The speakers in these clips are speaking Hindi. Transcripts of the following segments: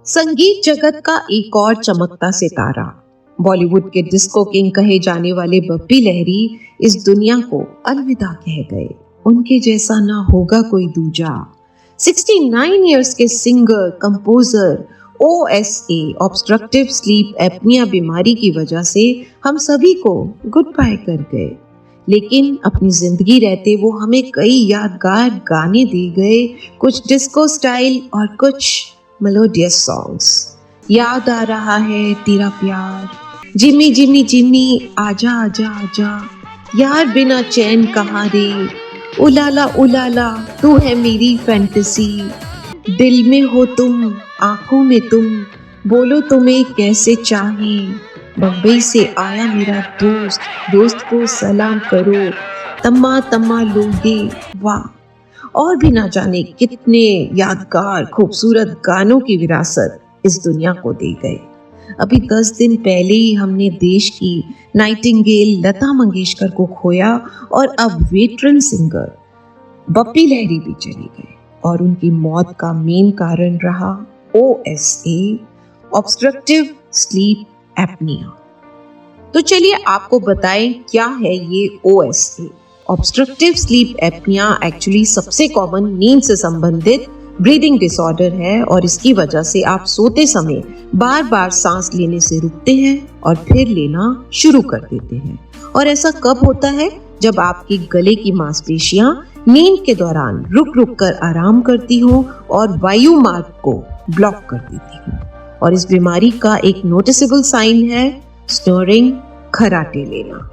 संगीत जगत का एक और चमकता सितारा, बॉलीवुड के डिस्को किंग कहे जाने वाले बप्पी लहरी इस दुनिया को अलविदा कह गए। उनके जैसा ना होगा कोई दूजा। 69 इयर्स के singer composer OSA obstructive sleep apnoea बीमारी की वजह से हम सभी को गुड बाय कर गए, लेकिन अपनी जिंदगी रहते वो हमें कई यादगार गाने दे गए, कुछ डिस्को स्टाइल और कुछ मेलोडियस सॉन्ग्स। याद आ रहा है तेरा प्यार, जिमी जिमी जिमी, आजा आजा आजा, यार बिना चैन कहाँ रे, उलाला तू है मेरी फैंटेसी, दिल में हो तुम आंखों में तुम, बोलो तुम्हें कैसे चाहें, बम्बई से आया मेरा दोस्त, दोस्त को सलाम करो, तम्मा तम्मा लोगे, वाह। और भी ना जाने कितने यादगार खूबसूरत गानों की विरासत इस दुनिया को दे गए। अभी 10 दिन पहले ही हमने देश की नाइटिंगेल लता मंगेशकर को खोया और अब वेटरन सिंगर बप्पी लहरी भी चले गए और उनकी मौत का मेन कारण रहा OSA ऑब्स्ट्रक्टिव स्लीप एपनिया। तो चलिए आपको बताएं क्या है ये OSA। Obstructive sleep apnoea actually सबसे कॉमन नींद से संबंधित ब्रीदिंग डिसऑर्डर है और इसकी वजह से आप सोते समय बार बार सांस लेने से रुकते हैं और फिर लेना शुरू कर देते हैं। और ऐसा कब होता है? जब आपकी गले की मांसपेशियां नींद के दौरान रुक रुक कर आराम करती हो और वायु मार्ग को ब्लॉक कर देती हो। और इस बीमारी का एक नोटिसेबल साइन है स्नोरिंग, खर्राटे लेना।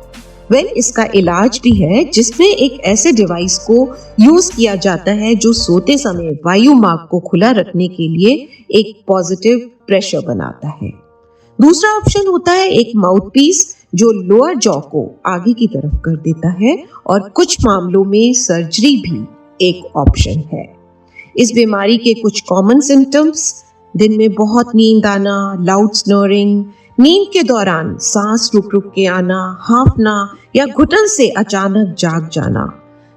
इसका इलाज भी है जिसमें एक ऐसे डिवाइस को यूज किया जाता है जो सोते समय वायु मार्ग को खुला रखने के लिए एक पॉजिटिव प्रेशर बनाता है। दूसरा ऑप्शन होता है एक माउथपीस जो लोअर जॉ को आगे की तरफ कर देता है और कुछ मामलों में सर्जरी भी एक ऑप्शन है। इस बीमारी के कुछ कॉमन सिम्टम्स: दिन में बहुत नींद आना, लाउड स्नोरिंग, नींद के दौरान सांस रुक रुक के आना, हांफना या घुटन से अचानक जाग जाना,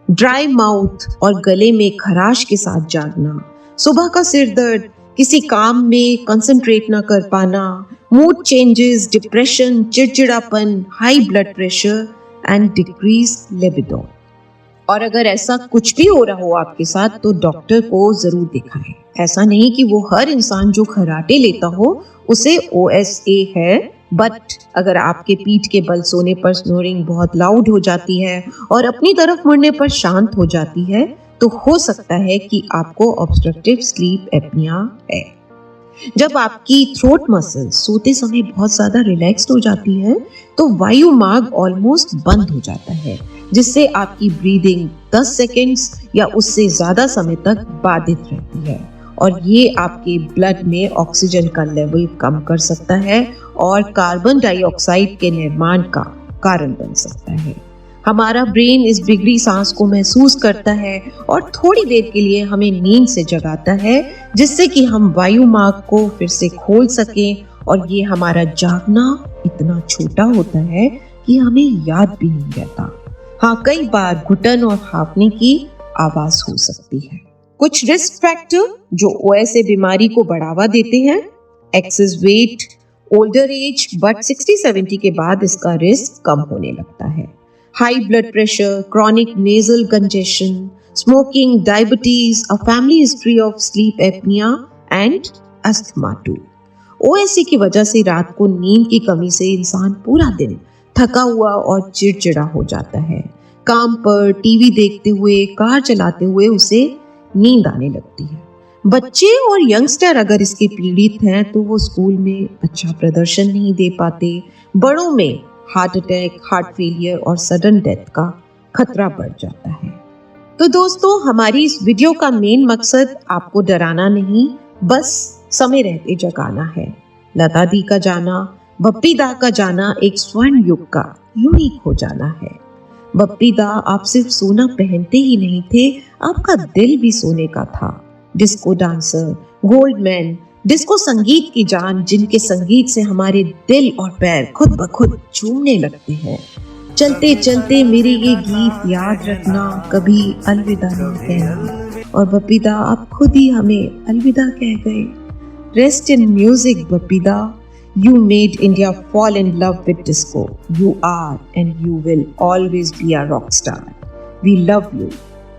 ड्राई माउथ और गले में खराश के साथ जागना, सुबह का सिर दर्द, किसी काम में कंसंट्रेट ना कर पाना, मूड चेंजेस, डिप्रेशन, चिड़चिड़ापन, high blood pressure and decrease libido. और अगर ऐसा कुछ भी हो रहा हो आपके साथ तो डॉक्टर को जरूर दिखाएं। ऐसा नहीं कि वो हर इंसान जो खर्राटे लेता हो उसे OSA है, बट अगर आपके पीठ के बल सोने पर स्नोरिंग बहुत लाउड हो जाती है और अपनी तरफ मुड़ने पर शांत हो जाती है तो हो सकता है कि आपको ऑब्स्ट्रक्टिव स्लीप एपनिया है। जब आपकी थ्रोट मसल सोते समय बहुत ज्यादा रिलैक्स्ड हो जाती है तो वायु मार्ग ऑलमोस्ट बंद हो जाता है, जिससे आपकी ब्रीदिंग 10 सेकेंड्स या उससे ज्यादा समय तक बाधित रहती है और ये आपके ब्लड में ऑक्सीजन का लेवल कम कर सकता है और कार्बन डाइऑक्साइड के निर्माण का कारण बन सकता है। हमारा ब्रेन इस बिगड़ी सांस को महसूस करता है और थोड़ी देर के लिए हमें नींद से जगाता है, जिससे कि हम वायु मार्ग को फिर से खोल सकें। और ये हमारा जागना इतना छोटा होता है कि हमें याद भी नहीं रहता। हाँ, कई बार घुटन और हांफने की आवाज हो सकती है। कुछ रिस्क फैक्टर जो OSA बीमारी को बढ़ावा देते हैं: excess weight, older age, but 60-70 के बाद इसका रिस्क कम होने लगता है, high blood pressure, chronic nasal congestion, smoking, diabetes, a family history of sleep apnoea and asthma too. OSA की वजह से रात को नींद की कमी से इंसान पूरा दिन थका हुआ और चिड़चिड़ा हो जाता है। काम पर, टीवी देखते हुए, कार चलाते हुए उसे नींद आने लगती है। बच्चे और यंगस्टर अगर इसके पीड़ित हैं तो वो स्कूल में अच्छा प्रदर्शन नहीं दे पाते। बड़ों में हार्ट अटैक, हार्ट फेलियर और सडन डेथ का खतरा बढ़ जाता है। तो दोस्तों, हमारी इस वीडियो का मेन मकसद आपको डराना नहीं, बस समय रहते जगाना है। लता दी का जाना, बप्पी दा का जाना एक स्वर्ण युग का यूनिक हो जाना है। बप्पी दा, आप सिर्फ सोना पहनते ही नहीं थे, आपका दिल भी सोने का था। डिस्को डांसर, गोल्डमैन, डिस्को संगीत की जान, जिनके संगीत से हमारे दिल और पैर खुद ब खुद झूमने लगते हैं। चलते चलते मेरे ये गीत याद रखना, कभी अलविदा ना कहना। और बप्पी दा, आप खुद ही हमें अलविदा कह गए। Rest in music, Bapida. You made India fall in love with disco. You are and you will always be a rock star. We love you.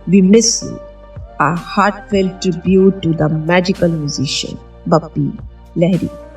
We miss you. A heartfelt tribute to the magical musician, Bappi Lahiri.